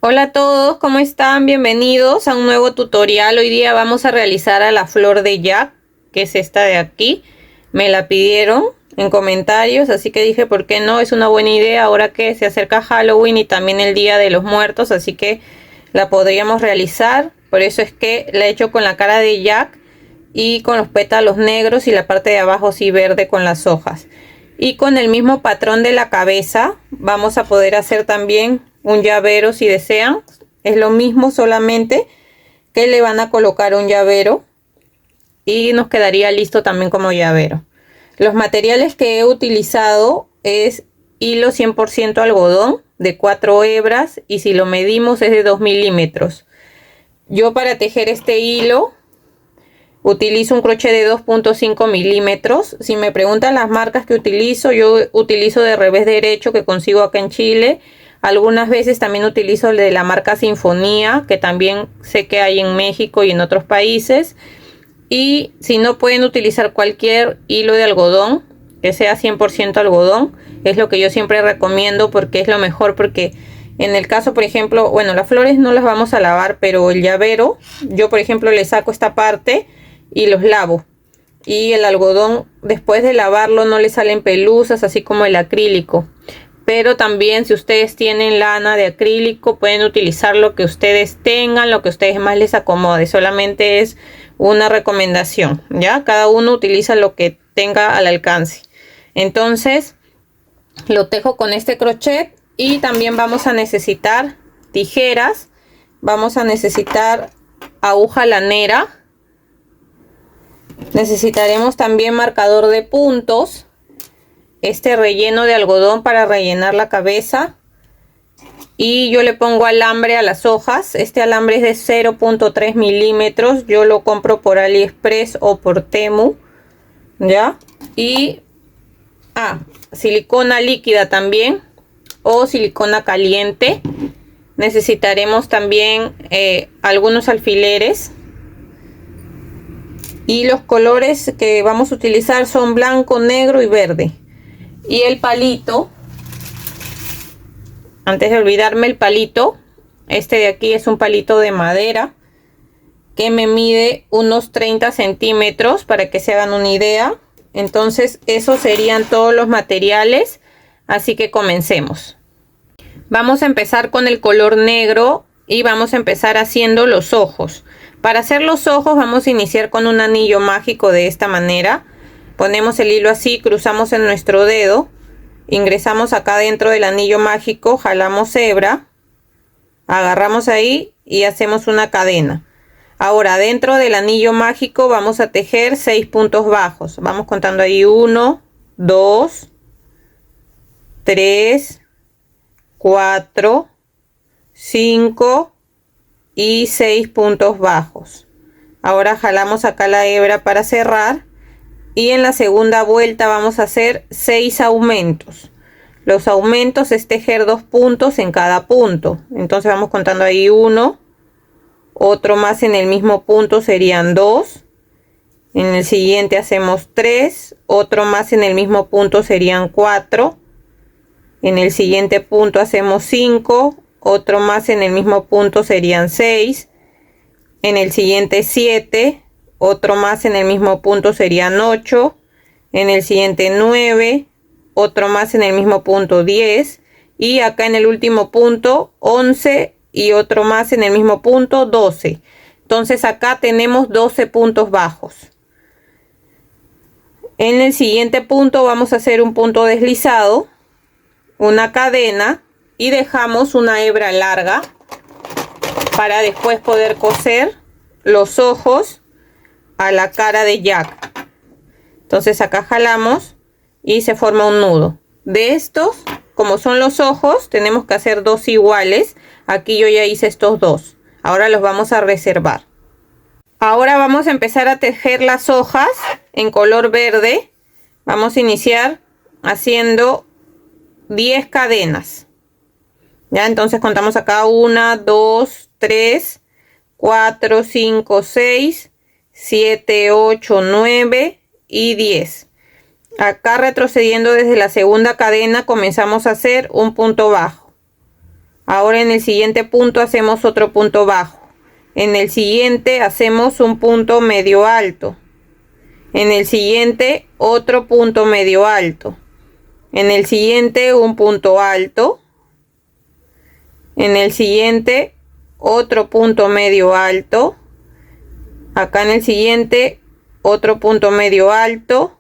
Hola a todos, ¿cómo están? Bienvenidos a un nuevo tutorial. Hoy día vamos a realizar a la flor de Jack, que es esta de aquí. Me la pidieron en comentarios, así que dije, ¿por qué no? Es una buena idea ahora que se acerca Halloween y también el Día de los Muertos, así que la podríamos realizar. Por eso es que la he hecho con la cara de Jack y con los pétalos negros y la parte de abajo sí verde con las hojas. Y con el mismo patrón de la cabeza vamos a poder hacer también un llavero si desean. Es lo mismo, solamente que le van a colocar un llavero y nos quedaría listo también como llavero. Los materiales que he utilizado es hilo 100% algodón de 4 hebras y si lo medimos es de 2 milímetros. Yo para tejer este hilo utilizo un crochet de 2.5 milímetros. Si me preguntan las marcas que utilizo, yo utilizo de revés derecho que consigo acá en Chile. Algunas veces también utilizo el de la marca Sinfonía, que también sé que hay en México y en otros países. Y si no, pueden utilizar cualquier hilo de algodón, que sea 100% algodón. Es lo que yo siempre recomiendo porque es lo mejor, porque en el caso, por ejemplo, bueno, las flores no las vamos a lavar, pero el llavero, yo por ejemplo le saco esta parte y los lavo. Y el algodón, después de lavarlo, no le salen pelusas, así como el acrílico. Pero también, si ustedes tienen lana de acrílico, pueden utilizar lo que ustedes tengan, lo que a ustedes más les acomode. Solamente es una recomendación, ¿ya? Cada uno utiliza lo que tenga al alcance. Entonces, lo tejo con este crochet y también vamos a necesitar tijeras. Vamos a necesitar aguja lanera. Necesitaremos también marcador de puntos, este relleno de algodón para rellenar la cabeza, y yo le pongo alambre a las hojas. Este alambre es de 0.3 milímetros, yo lo compro por AliExpress o por Temu, ¿ya? Y silicona líquida también o silicona caliente. Necesitaremos también algunos alfileres. Y los colores que vamos a utilizar son blanco, negro y verde. Y el palito, antes de olvidarme, el palito, este de aquí es un palito de madera que me mide unos 30 centímetros para que se hagan una idea. Entonces esos serían todos los materiales, así que comencemos. Vamos a empezar con el color negro y vamos a empezar haciendo los ojos. Para hacer los ojos vamos a iniciar con un anillo mágico de esta manera. Ponemos el hilo así, cruzamos en nuestro dedo, ingresamos acá dentro del anillo mágico, jalamos hebra, agarramos ahí y hacemos una cadena. Ahora dentro del anillo mágico vamos a tejer 6 puntos bajos. Vamos contando ahí 1, 2, 3, 4, 5 y 6 puntos bajos. Ahora jalamos acá la hebra para cerrar y en la segunda vuelta vamos a hacer 6 aumentos. Los aumentos es tejer 2 puntos en cada punto. Entonces vamos contando ahí 1, otro más en el mismo punto serían 2, en el siguiente hacemos 3, otro más en el mismo punto serían 4, en el siguiente punto hacemos 5, otro más en el mismo punto serían 6, en el siguiente 7, otro más en el mismo punto serían 8, en el siguiente 9, otro más en el mismo punto 10, y acá en el último punto 11 y otro más en el mismo punto 12. Entonces acá tenemos 12 puntos bajos. En el siguiente punto vamos a hacer un punto deslizado, una cadena y dejamos una hebra larga para después poder coser los ojos a la cara de Jack. Entonces acá jalamos y se forma un nudo. De estos, como son los ojos, tenemos que hacer 2 iguales. Aquí yo ya hice estos 2. Ahora los vamos a reservar. Ahora vamos a empezar a tejer las hojas en color verde. Vamos a iniciar haciendo 10 cadenas. Ya, entonces contamos acá 1, 2, 3, 4, 5, 6, 7, 8, 9 y 10. Acá retrocediendo desde la segunda cadena comenzamos a hacer un punto bajo. Ahora en el siguiente punto hacemos otro punto bajo. En el siguiente hacemos un punto medio alto. En el siguiente otro punto medio alto. En el siguiente un punto alto. En el siguiente otro punto medio alto. Acá en el siguiente otro punto medio alto.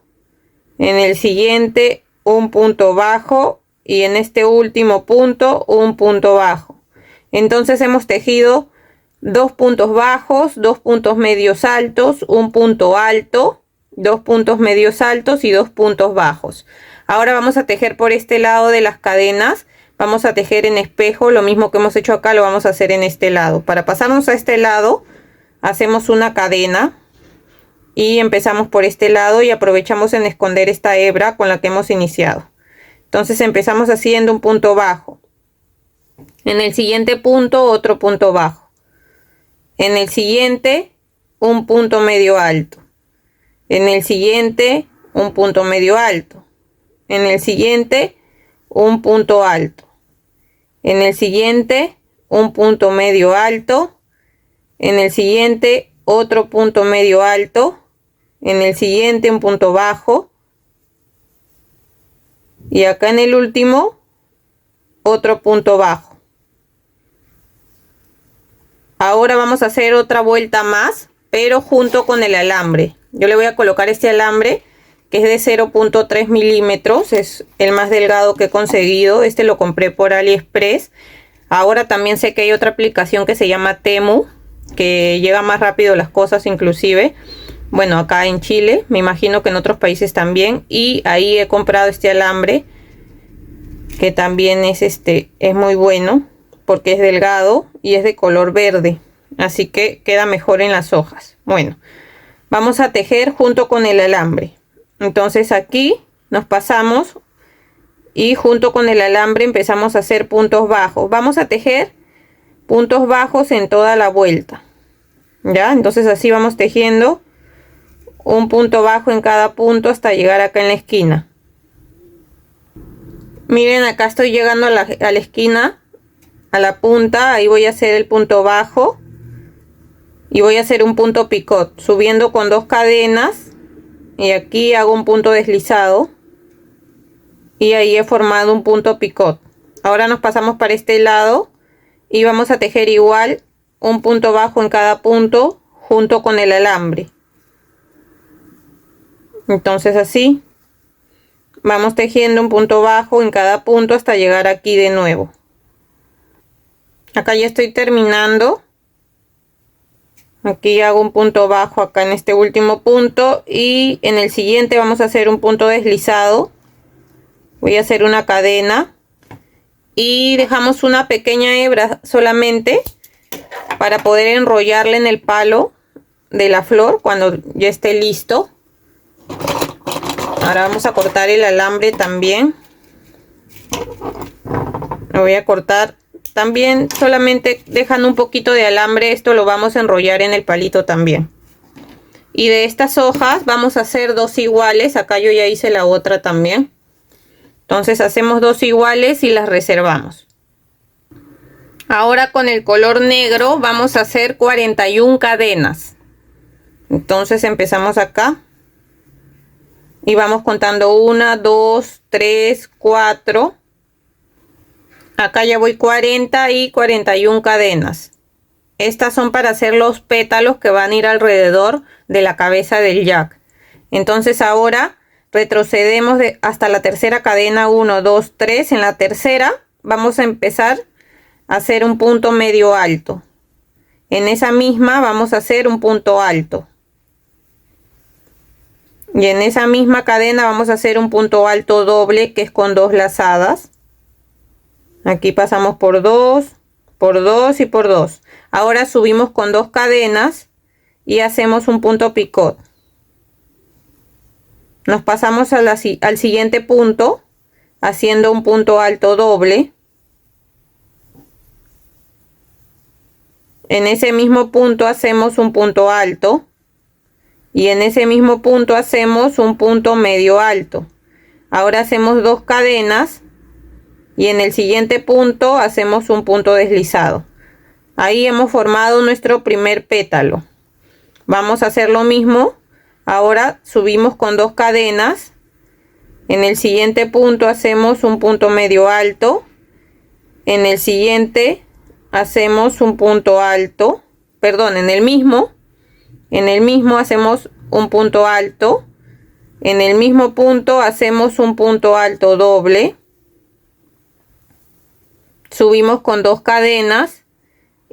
En el siguiente un punto bajo. Y en este último punto un punto bajo. Entonces hemos tejido dos puntos bajos, dos puntos medios altos, un punto alto, dos puntos medios altos y dos puntos bajos. Ahora vamos a tejer por este lado de las cadenas. Vamos a tejer en espejo, lo mismo que hemos hecho acá lo vamos a hacer en este lado. Para pasarnos a este lado hacemos una cadena y empezamos por este lado y aprovechamos en esconder esta hebra con la que hemos iniciado. Entonces empezamos haciendo un punto bajo. En el siguiente punto otro punto bajo. En el siguiente un punto medio alto. En el siguiente un punto medio alto. En el siguiente un punto alto. En el siguiente un punto medio alto. En el siguiente otro punto medio alto. En el siguiente un punto bajo. Y acá en el último otro punto bajo. Ahora vamos a hacer otra vuelta más, pero junto con el alambre. Yo le voy a colocar este alambre que es de 0.3 milímetros, es el más delgado que he conseguido. Este lo compré por AliExpress. Ahora también sé que hay otra aplicación que se llama Temu, que llega más rápido las cosas inclusive. Bueno, acá en Chile, me imagino que en otros países también. Y ahí he comprado este alambre, que también es muy bueno, porque es delgado y es de color verde. Así que queda mejor en las hojas. Bueno, vamos a tejer junto con el alambre. Entonces aquí nos pasamos y junto con el alambre empezamos a hacer puntos bajos. Vamos a tejer puntos bajos en toda la vuelta. ¿Ya? Entonces así vamos tejiendo un punto bajo en cada punto hasta llegar acá en la esquina. Miren, acá estoy llegando a la esquina, a la punta. Ahí voy a hacer el punto bajo y voy a hacer un punto picot subiendo con dos cadenas, y aquí hago un punto deslizado y ahí he formado un punto picot. Ahora nos pasamos para este lado y vamos a tejer igual un punto bajo en cada punto junto con el alambre. Entonces así vamos tejiendo un punto bajo en cada punto hasta llegar aquí de nuevo. Acá ya estoy terminando. Aquí hago un punto bajo acá en este último punto y en el siguiente vamos a hacer un punto deslizado. Voy a hacer una cadena y dejamos una pequeña hebra solamente para poder enrollarle en el palo de la flor cuando ya esté listo. Ahora vamos a cortar el alambre también. Lo voy a cortar también, solamente dejando un poquito de alambre. Esto lo vamos a enrollar en el palito también. Y de estas hojas vamos a hacer dos iguales. Acá yo ya hice la otra también. Entonces hacemos dos iguales y las reservamos. Ahora con el color negro vamos a hacer 41 cadenas. Entonces empezamos acá. Y vamos contando 1, 2, 3, 4. Acá ya voy 40 y 41 cadenas. Estas son para hacer los pétalos que van a ir alrededor de la cabeza del jack. Entonces ahora retrocedemos hasta la tercera cadena. 1, 2, 3. En la tercera vamos a empezar a hacer un punto medio alto. En esa misma vamos a hacer un punto alto. Y en esa misma cadena vamos a hacer un punto alto doble, que es con dos lazadas. Aquí pasamos por 2 y por 2. Ahora subimos con dos cadenas y hacemos un punto picot. Nos pasamos al siguiente punto haciendo un punto alto doble. En ese mismo punto hacemos un punto alto. Y en ese mismo punto hacemos un punto medio alto. Ahora hacemos dos cadenas y en el siguiente punto hacemos un punto deslizado. Ahí hemos formado nuestro primer pétalo. Vamos a hacer lo mismo. Ahora subimos con 2 cadenas. En el siguiente punto hacemos un punto medio alto. En el siguiente hacemos un punto alto. Perdón, en el mismo hacemos un punto alto. En el mismo punto hacemos un punto alto doble. Subimos con 2 cadenas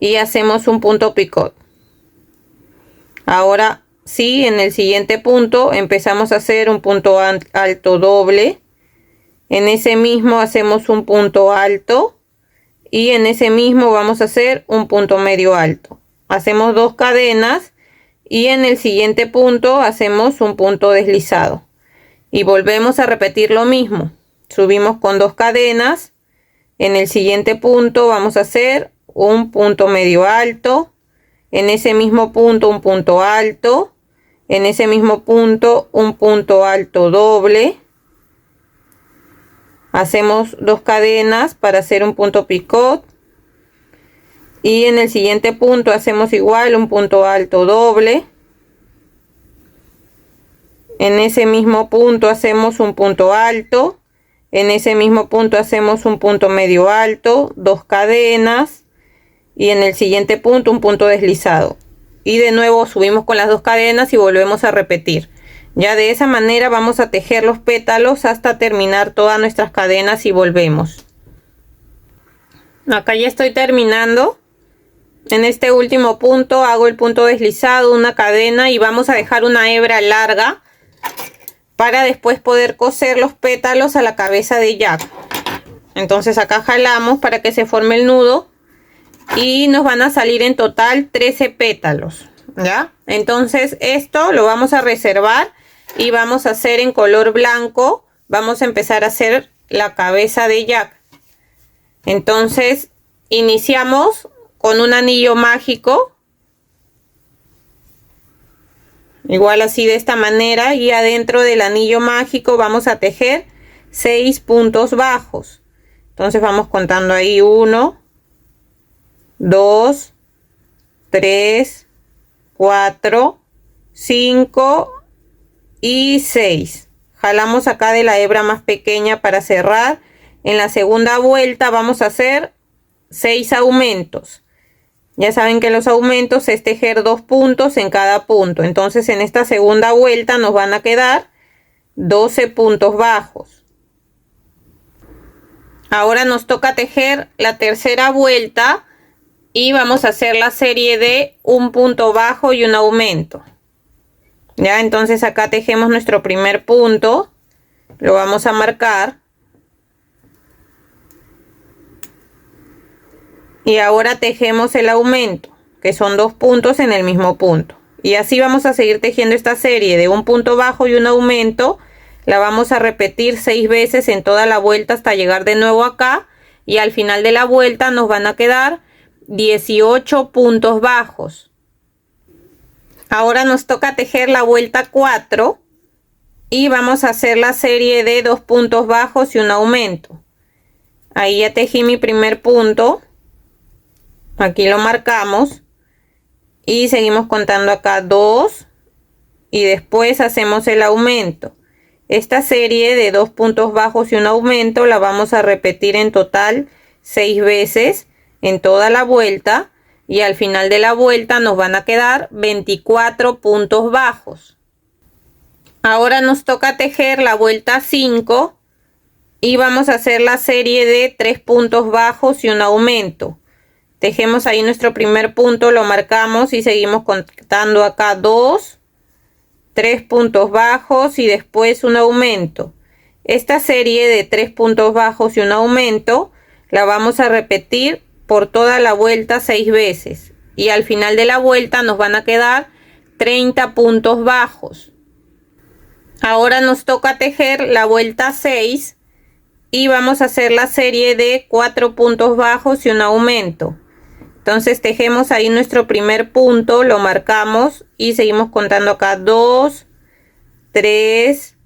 y hacemos un punto picot. Ahora sí, en el siguiente punto empezamos a hacer un punto alto doble. En ese mismo hacemos un punto alto y en ese mismo vamos a hacer un punto medio alto. Hacemos 2 cadenas y en el siguiente punto hacemos un punto deslizado y volvemos a repetir lo mismo. Subimos con 2 cadenas. En el siguiente punto vamos a hacer un punto medio alto. En ese mismo punto un punto alto. En ese mismo punto un punto alto doble. Hacemos 2 cadenas para hacer un punto picot. Y en el siguiente punto hacemos igual un punto alto doble. En ese mismo punto hacemos un punto alto. En ese mismo punto hacemos un punto medio alto, 2 cadenas. Y en el siguiente punto un punto deslizado. Y de nuevo subimos con las 2 cadenas y volvemos a repetir. Ya de esa manera vamos a tejer los pétalos hasta terminar todas nuestras cadenas y volvemos. Acá ya estoy terminando. En este último punto hago el punto deslizado, una cadena y vamos a dejar una hebra larga para después poder coser los pétalos a la cabeza de Jack. Entonces acá jalamos para que se forme el nudo y nos van a salir en total 13 pétalos, ¿ya? Entonces esto lo vamos a reservar y vamos a hacer en color blanco. Vamos a empezar a hacer la cabeza de Jack. Entonces iniciamos con un anillo mágico, igual así de esta manera, y adentro del anillo mágico vamos a tejer 6 puntos bajos. Entonces vamos contando ahí 1, 2, 3, 4, 5 y 6. Jalamos acá de la hebra más pequeña para cerrar. En la segunda vuelta vamos a hacer 6 aumentos. Ya saben que los aumentos es tejer 2 puntos en cada punto. Entonces en esta segunda vuelta nos van a quedar 12 puntos bajos. Ahora nos toca tejer la tercera vuelta y vamos a hacer la serie de un punto bajo y un aumento. Ya, entonces acá tejemos nuestro primer punto. Lo vamos a marcar. Y ahora tejemos el aumento, que son 2 puntos en el mismo punto. Y así vamos a seguir tejiendo esta serie de un punto bajo y un aumento. La vamos a repetir 6 veces en toda la vuelta hasta llegar de nuevo acá. Y al final de la vuelta nos van a quedar 18 puntos bajos. Ahora nos toca tejer la vuelta 4. Y vamos a hacer la serie de 2 puntos bajos y un aumento. Ahí ya tejí mi primer punto. Aquí lo marcamos y seguimos contando acá 2 y después hacemos el aumento. Esta serie de 2 puntos bajos y un aumento la vamos a repetir en total 6 veces en toda la vuelta y al final de la vuelta nos van a quedar 24 puntos bajos. Ahora nos toca tejer la vuelta 5 y vamos a hacer la serie de 3 puntos bajos y un aumento. Tejemos ahí nuestro primer punto, lo marcamos y seguimos contando acá 2, 3 puntos bajos y después un aumento. Esta serie de 3 puntos bajos y un aumento la vamos a repetir por toda la vuelta 6 veces. Y al final de la vuelta nos van a quedar 30 puntos bajos. Ahora nos toca tejer la vuelta 6 y vamos a hacer la serie de 4 puntos bajos y un aumento. Entonces tejemos ahí nuestro primer punto, lo marcamos y seguimos contando acá 2, 3,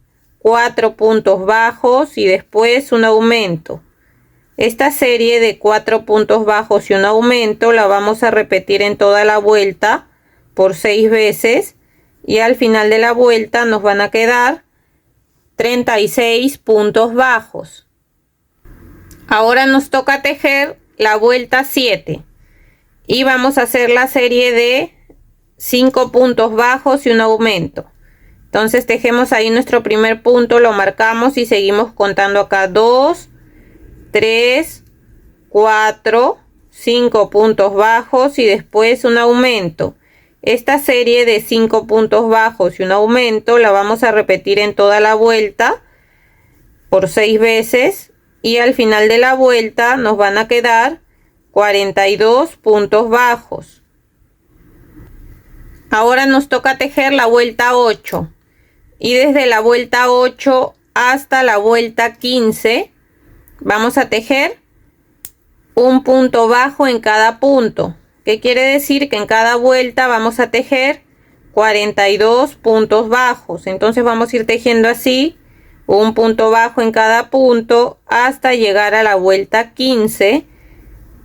4 puntos bajos y después un aumento. Esta serie de 4 puntos bajos y un aumento la vamos a repetir en toda la vuelta por 6 veces y al final de la vuelta nos van a quedar 36 puntos bajos. Ahora nos toca tejer la vuelta 7 y vamos a hacer la serie de 5 puntos bajos y un aumento. Entonces tejemos ahí nuestro primer punto, lo marcamos y seguimos contando acá 2, 3, 4, 5 puntos bajos y después un aumento. Esta serie de 5 puntos bajos y un aumento la vamos a repetir en toda la vuelta por 6 veces y al final de la vuelta nos van a quedar 42 puntos bajos. Ahora nos toca tejer la vuelta 8 y desde la vuelta 8 hasta la vuelta 15 vamos a tejer un punto bajo en cada punto. ¿Qué quiere decir? Que en cada vuelta vamos a tejer 42 puntos bajos. Entonces vamos a ir tejiendo así, un punto bajo en cada punto hasta llegar a la vuelta 15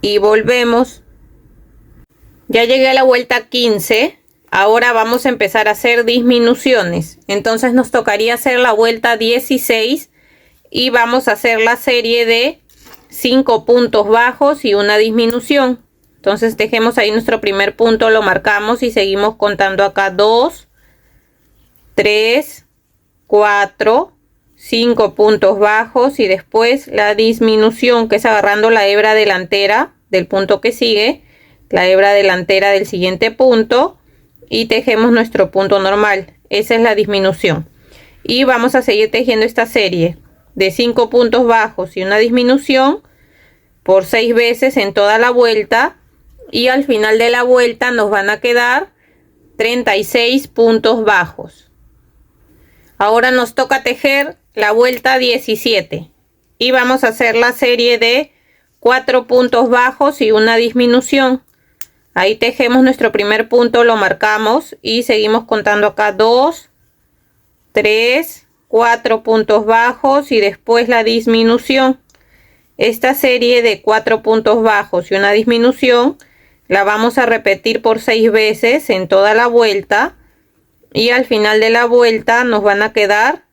y volvemos. Ya llegué a la vuelta 15. Ahora vamos a empezar a hacer disminuciones. Entonces nos tocaría hacer la vuelta 16 y vamos a hacer la serie de 5 puntos bajos y una disminución. Entonces tejemos ahí nuestro primer punto, lo marcamos y seguimos contando acá 2, 3, 4, 5 puntos bajos y después la disminución, que es agarrando la hebra delantera del punto que sigue, la hebra delantera del siguiente punto y tejemos nuestro punto normal. Esa es la disminución y vamos a seguir tejiendo esta serie de 5 puntos bajos y una disminución por 6 veces en toda la vuelta y al final de la vuelta nos van a quedar 36 puntos bajos. Ahora nos toca tejer la vuelta 17 y vamos a hacer la serie de 4 puntos bajos y una disminución. Ahí tejemos nuestro primer punto, lo marcamos y seguimos contando acá 2, 3, 4 puntos bajos y después la disminución. Esta serie de 4 puntos bajos y una disminución la vamos a repetir por 6 veces en toda la vuelta y al final de la vuelta nos van a quedar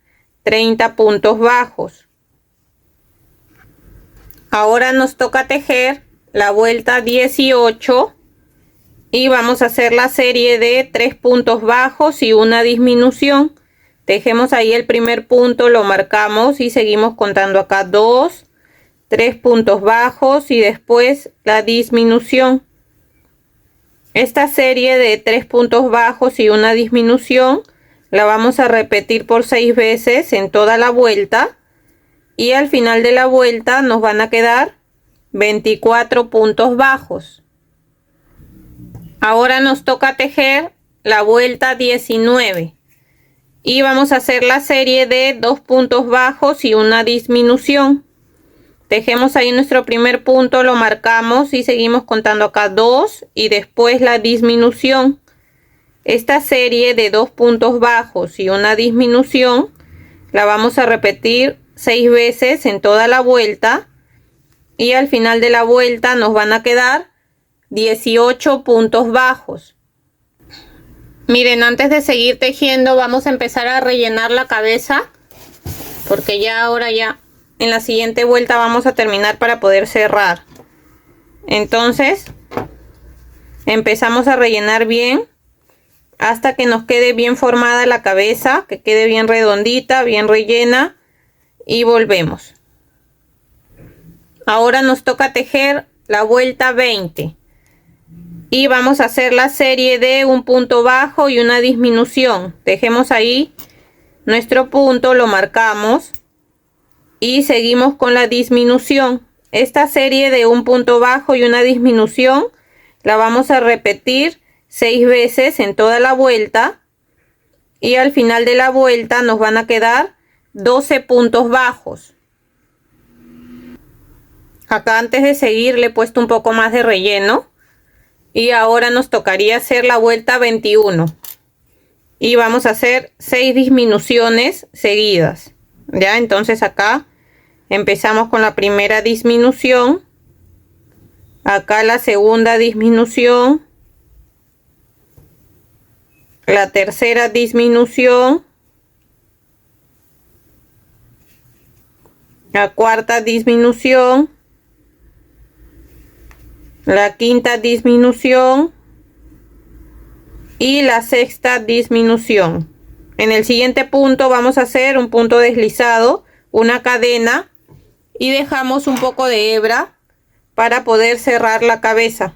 30 puntos bajos. Ahora nos toca tejer la vuelta 18 y vamos a hacer la serie de 3 puntos bajos y una disminución. Tejemos ahí el primer punto, lo marcamos y seguimos contando acá 2, 3 puntos bajos y después la disminución. Esta serie de 3 puntos bajos y una disminución la vamos a repetir por 6 veces en toda la vuelta y al final de la vuelta nos van a quedar 24 puntos bajos. Ahora nos toca tejer la vuelta 19 y vamos a hacer la serie de 2 puntos bajos y una disminución. Tejemos ahí nuestro primer punto, lo marcamos y seguimos contando acá 2 y después la disminución. Esta serie de 2 puntos bajos y una disminución la vamos a repetir 6 veces en toda la vuelta y al final de la vuelta nos van a quedar 18 puntos bajos. Miren, antes de seguir tejiendo vamos a empezar a rellenar la cabeza porque ya ahora ya en la siguiente vuelta vamos a terminar para poder cerrar. Entonces empezamos a rellenar bien hasta que nos quede bien formada la cabeza, que quede bien redondita, bien rellena y volvemos. Ahora nos toca tejer la vuelta 20 y vamos a hacer la serie de un punto bajo y una disminución. Tejemos ahí nuestro punto, lo marcamos y seguimos con la disminución. Esta serie de un punto bajo y una disminución la vamos a repetir 6 veces en toda la vuelta y al final de la vuelta nos van a quedar 12 puntos bajos. Acá antes de seguir le he puesto un poco más de relleno y ahora nos tocaría hacer la vuelta 21 y vamos a hacer 6 disminuciones seguidas. Ya, entonces acá empezamos con la primera disminución, acá la segunda disminución, la tercera disminución, la cuarta disminución, la quinta disminución y la sexta disminución. En el siguiente punto vamos a hacer un punto deslizado, una cadena y dejamos un poco de hebra para poder cerrar la cabeza.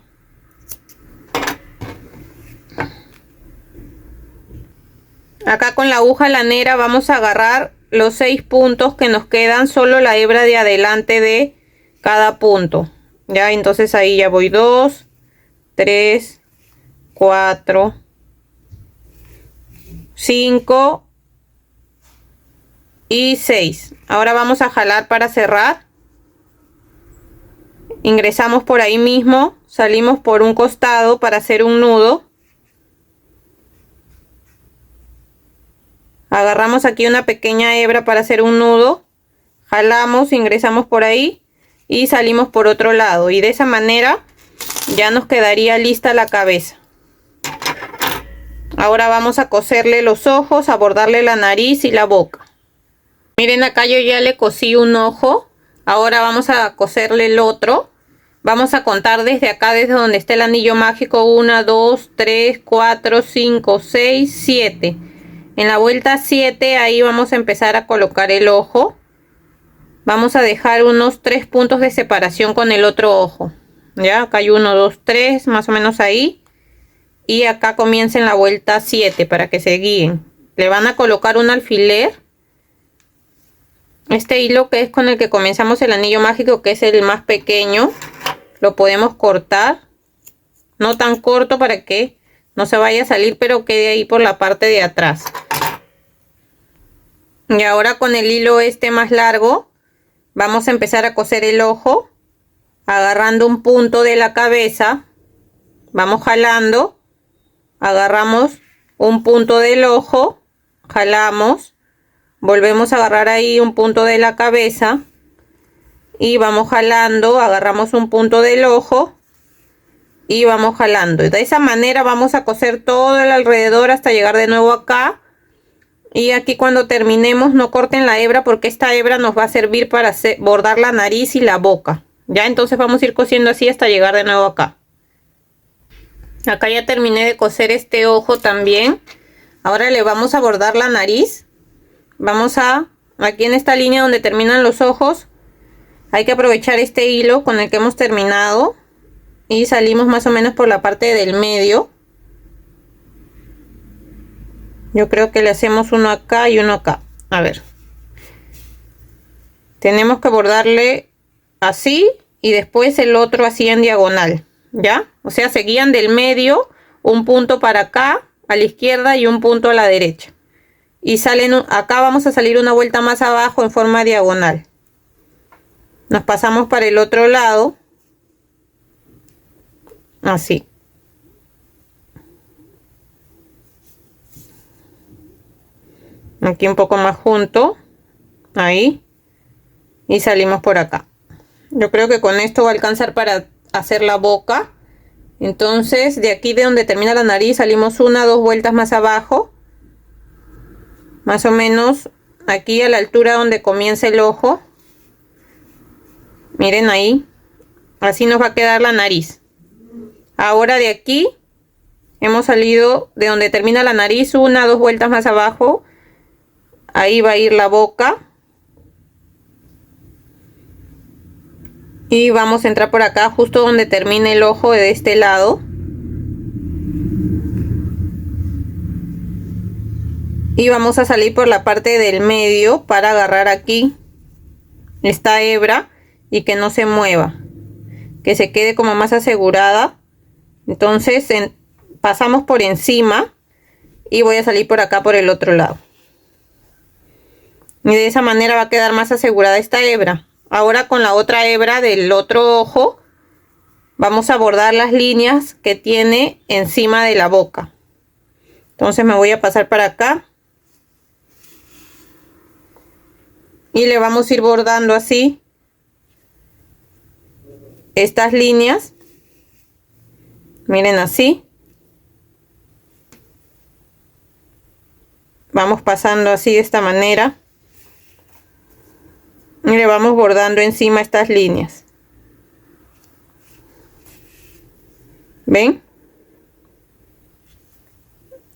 Acá con la aguja lanera vamos a agarrar los 6 puntos que nos quedan, solo la hebra de adelante de cada punto. Ya, entonces ahí ya voy 2, 3, 4, 5 y 6. Ahora vamos a jalar para cerrar. Ingresamos por ahí mismo, salimos por un costado para hacer un nudo. Agarramos aquí una pequeña hebra para hacer un nudo, jalamos, ingresamos por ahí y salimos por otro lado, y de esa manera ya nos quedaría lista la cabeza. Ahora vamos a coserle los ojos, a bordarle la nariz y la boca. Miren, acá yo ya le cosí un ojo. Ahora vamos a coserle el otro. Vamos a contar desde acá, desde donde está el anillo mágico: 1, 2, 3, 4, 5, 6, 7. En la vuelta 7 ahí vamos a empezar a colocar el ojo. Vamos a dejar unos 3 puntos de separación con el otro ojo. Ya, acá hay 1, 2, 3, más o menos ahí. Y acá comienza en la vuelta 7 para que se guíen. Le van a colocar un alfiler. Este hilo que es con el que comenzamos el anillo mágico, que es el más pequeño, lo podemos cortar. No tan corto para que no se vaya a salir, pero quede ahí por la parte de atrás. Y ahora con el hilo este más largo vamos a empezar a coser el ojo, agarrando un punto de la cabeza. Vamos jalando, agarramos un punto del ojo, jalamos, volvemos a agarrar ahí un punto de la cabeza y vamos jalando, agarramos un punto del ojo y vamos jalando. Y de esa manera vamos a coser todo el alrededor hasta llegar de nuevo acá. Y aquí cuando terminemos no corten la hebra, porque esta hebra nos va a servir para bordar la nariz y la boca. Ya, entonces vamos a ir cosiendo así hasta llegar de nuevo acá. Acá ya terminé de coser este ojo también. Ahora le vamos a bordar la nariz. Vamos a, aquí en esta línea donde terminan los ojos, hay que aprovechar este hilo con el que hemos terminado. Y salimos más o menos por la parte del medio. Yo creo que le hacemos uno acá y uno acá. A ver. Tenemos que bordarle así y después el otro así en diagonal. ¿Ya? O sea, se guían del medio, un punto para acá, a la izquierda, y un punto a la derecha. Y salen, acá vamos a salir una vuelta más abajo en forma diagonal. Nos pasamos para el otro lado. Así. Aquí un poco más junto, ahí, y salimos por acá. Yo creo que con esto va a alcanzar para hacer la boca. Entonces de aquí, de donde termina la nariz, salimos 1 o 2 vueltas más abajo, más o menos aquí a la altura donde comienza el ojo. Miren ahí, así nos va a quedar la nariz. Ahora de aquí hemos salido de donde termina la nariz 1 o 2 vueltas más abajo. Ahí va a ir la boca. Y vamos a entrar por acá, justo donde termina el ojo de este lado. Y vamos a salir por la parte del medio para agarrar aquí esta hebra y que no se mueva. Que se quede como más asegurada. Entonces pasamos por encima y voy a salir por acá por el otro lado. Y de esa manera va a quedar más asegurada esta hebra. Ahora con la otra hebra del otro ojo vamos a bordar las líneas que tiene encima de la boca. Entonces me voy a pasar para acá y le vamos a ir bordando así estas líneas. Miren, así vamos pasando así de esta manera y le vamos bordando encima estas líneas. ¿Ven?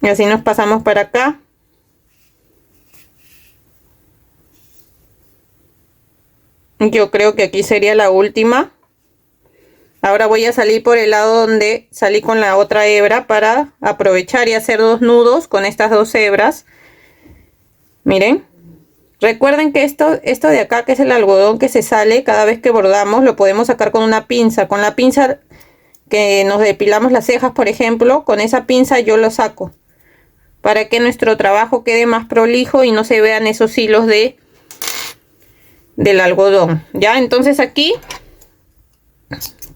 Y así nos pasamos para acá. Yo creo que aquí sería la última. Ahora voy a salir por el lado donde salí con la otra hebra para aprovechar y hacer 2 nudos con estas 2 hebras. Miren. Recuerden que esto de acá, que es el algodón que se sale cada vez que bordamos, lo podemos sacar con una pinza. Con la pinza que nos depilamos las cejas, por ejemplo, con esa pinza yo lo saco. Para que nuestro trabajo quede más prolijo y no se vean esos hilos del algodón. Ya, entonces aquí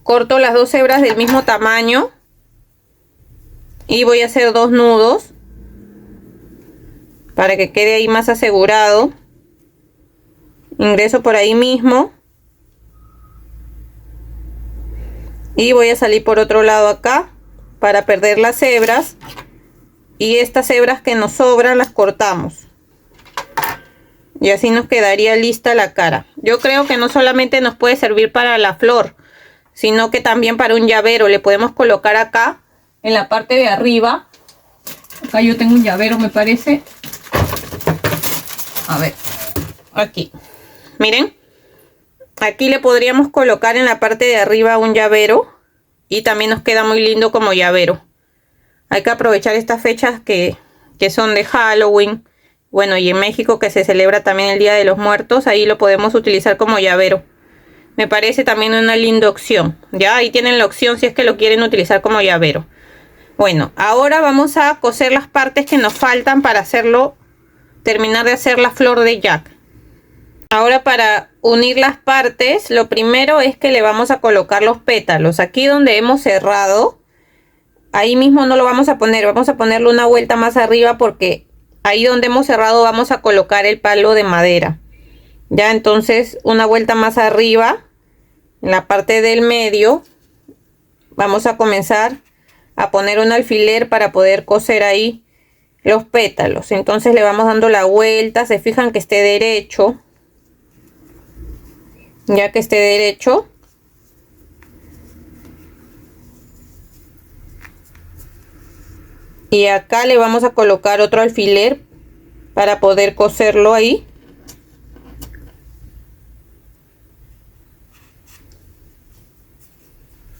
corto las 2 hebras del mismo tamaño y voy a hacer 2 nudos para que quede ahí más asegurado. Ingreso por ahí mismo y voy a salir por otro lado acá para perder las hebras, y estas hebras que nos sobran las cortamos y así nos quedaría lista la cara. Yo creo que no solamente nos puede servir para la flor, sino que también para un llavero. Le podemos colocar acá en la parte de arriba. Acá yo tengo un llavero, me parece. A ver, aquí. Miren, aquí le podríamos colocar en la parte de arriba un llavero y también nos queda muy lindo como llavero. Hay que aprovechar estas fechas que son de Halloween. Bueno, y en México que se celebra también el Día de los Muertos, ahí lo podemos utilizar como llavero. Me parece también una linda opción. Ya, ahí tienen la opción si es que lo quieren utilizar como llavero. Bueno, ahora vamos a coser las partes que nos faltan para terminar de hacer la flor de Jack. Ahora, para unir las partes, lo primero es que le vamos a colocar los pétalos. Aquí donde hemos cerrado, ahí mismo no lo vamos a poner. Vamos a ponerle una vuelta más arriba porque ahí donde hemos cerrado vamos a colocar el palo de madera. Ya, entonces una vuelta más arriba, en la parte del medio, vamos a comenzar a poner un alfiler para poder coser ahí los pétalos. Entonces le vamos dando la vuelta. Se fijan que esté derecho. Ya que esté derecho, y acá le vamos a colocar otro alfiler para poder coserlo ahí.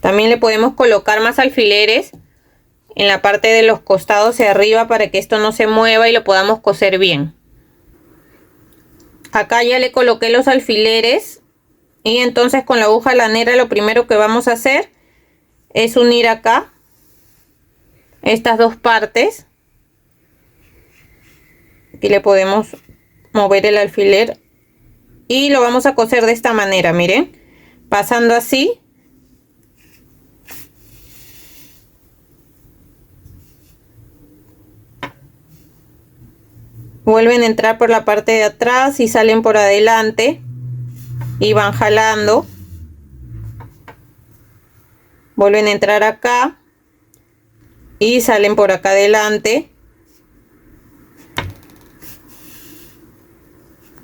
También le podemos colocar más alfileres en la parte de los costados hacia arriba para que esto no se mueva y lo podamos coser bien. Acá ya le coloqué los alfileres. Y entonces con la aguja lanera lo primero que vamos a hacer es unir acá estas 2 partes. Aquí le podemos mover el alfiler y lo vamos a coser de esta manera, miren, pasando así. Vuelven a entrar por la parte de atrás y salen por adelante. Y van jalando, vuelven a entrar acá y salen por acá adelante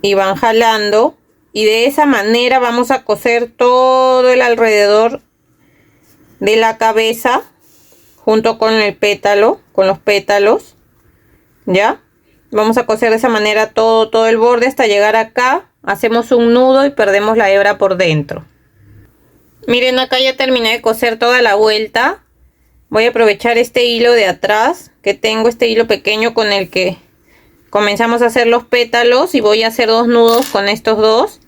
y van jalando, y de esa manera vamos a coser todo el alrededor de la cabeza junto con el pétalo, con los pétalos. Ya vamos a coser de esa manera todo el borde hasta llegar acá. Hacemos un nudo y perdemos la hebra por dentro. Miren, acá ya terminé de coser toda la vuelta. Voy a aprovechar este hilo de atrás que tengo, este hilo pequeño con el que comenzamos a hacer los pétalos, y voy a hacer 2 nudos con estos 2.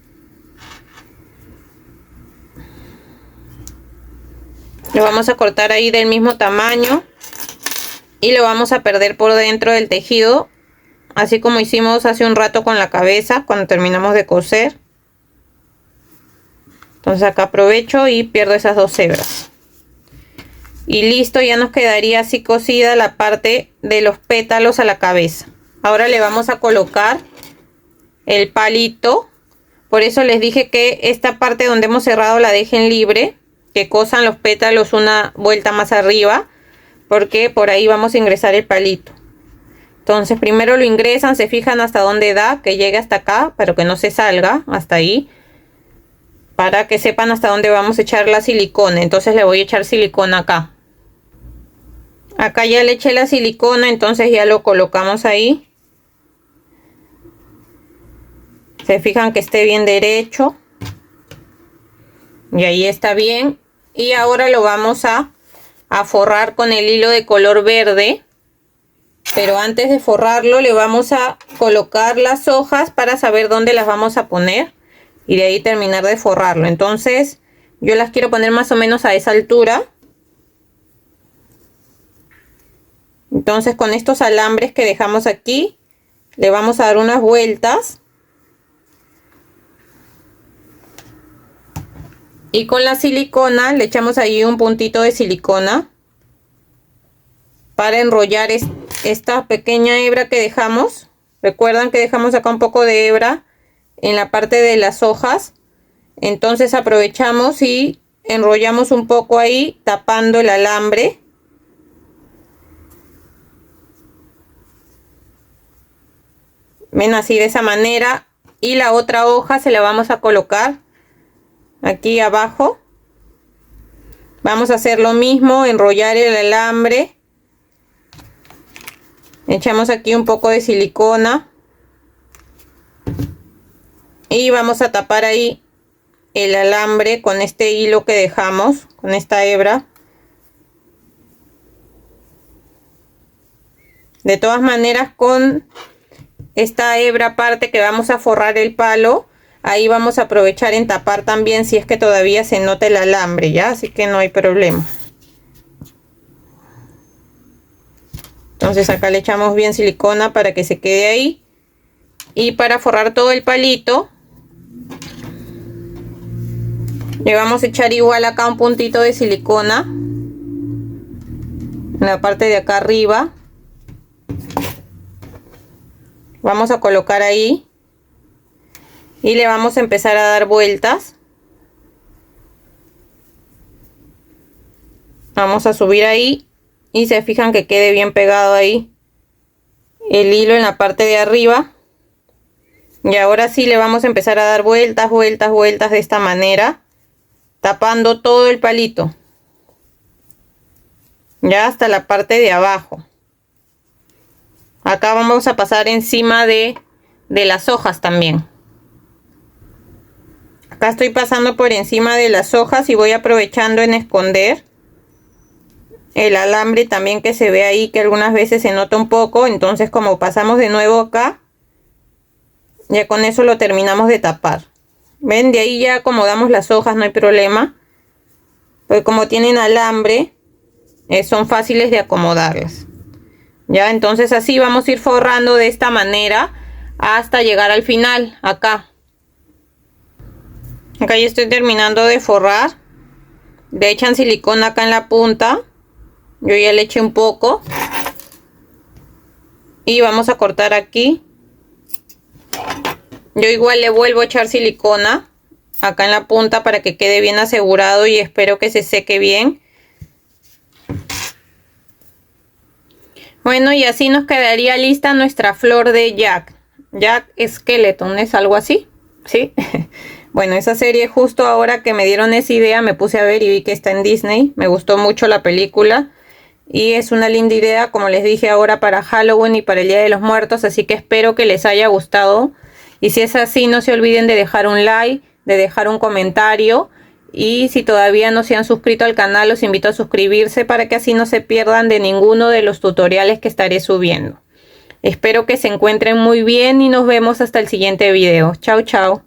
Lo vamos a cortar ahí del mismo tamaño y lo vamos a perder por dentro del tejido, así como hicimos hace un rato con la cabeza cuando terminamos de coser. Entonces acá aprovecho y pierdo esas 2 hebras. Y listo, ya nos quedaría así cosida la parte de los pétalos a la cabeza. Ahora le vamos a colocar el palito Por eso les dije que esta parte donde hemos cerrado la dejen libre, que cosan los pétalos una vuelta más arriba, porque por ahí vamos a ingresar el palito. Entonces primero lo ingresan, se fijan hasta dónde da, que llegue hasta acá, pero que no se salga hasta ahí, para que sepan hasta dónde vamos a echar la silicona. Entonces le voy a echar silicona acá. Acá ya le eché la silicona, entonces ya lo colocamos ahí. Se fijan que esté bien derecho. Y ahí está bien. Y ahora lo vamos a forrar con el hilo de color verde. Pero antes de forrarlo le vamos a colocar las hojas para saber dónde las vamos a poner. Y de ahí terminar de forrarlo. Entonces yo las quiero poner más o menos a esa altura. Entonces con estos alambres que dejamos aquí le vamos a dar unas vueltas. Y con la silicona le echamos ahí un puntito de silicona para enrollar esta pequeña hebra que dejamos. Recuerdan que dejamos acá un poco de hebra en la parte de las hojas. Entonces aprovechamos y enrollamos un poco ahí tapando el alambre. Ven, así de esa manera. Y la otra hoja se la vamos a colocar aquí abajo. Vamos a hacer lo mismo, enrollar el alambre. Echamos aquí un poco de silicona. Y vamos a tapar ahí el alambre con este hilo que dejamos, con esta hebra. De todas maneras, con esta hebra aparte que vamos a forrar el palo, ahí vamos a aprovechar en tapar también si es que todavía se nota el alambre, ¿ya? Así que no hay problema. Entonces acá le echamos bien silicona para que se quede ahí. Y para forrar todo el palito, le vamos a echar igual acá un puntito de silicona en la parte de acá arriba. Vamos a colocar ahí. Y le vamos a empezar a dar vueltas. Vamos a subir ahí. Y se fijan que quede bien pegado ahí el hilo en la parte de arriba. Y ahora sí le vamos a empezar a dar vueltas, vueltas, vueltas de esta manera. Tapando todo el palito. Ya hasta la parte de abajo. Acá vamos a pasar encima de las hojas también. Acá estoy pasando por encima de las hojas y voy aprovechando en esconder el alambre también que se ve ahí, que algunas veces se nota un poco. Entonces, como pasamos de nuevo acá, ya con eso lo terminamos de tapar. Ven, de ahí ya acomodamos las hojas, no hay problema, porque como tienen alambre, son fáciles de acomodarlas. Ya, entonces así vamos a ir forrando de esta manera hasta llegar al final. Acá ya estoy terminando de forrar. Le echan silicona acá en la punta. Yo ya le eché un poco. Y vamos a cortar aquí. Yo igual le vuelvo a echar silicona acá en la punta para que quede bien asegurado y espero que se seque bien. Bueno, y así nos quedaría lista nuestra flor de Jack Skeleton, ¿es algo así? ¿Sí? Bueno, esa serie, justo ahora que me dieron esa idea, me puse a ver y vi que está en Disney. Me gustó mucho la película y es una linda idea, como les dije, ahora para Halloween y para el Día de los Muertos. Así que espero que les haya gustado. Y si es así, no se olviden de dejar un like, de dejar un comentario. Y si todavía no se han suscrito al canal, los invito a suscribirse para que así no se pierdan de ninguno de los tutoriales que estaré subiendo. Espero que se encuentren muy bien y nos vemos hasta el siguiente video. Chao, chao.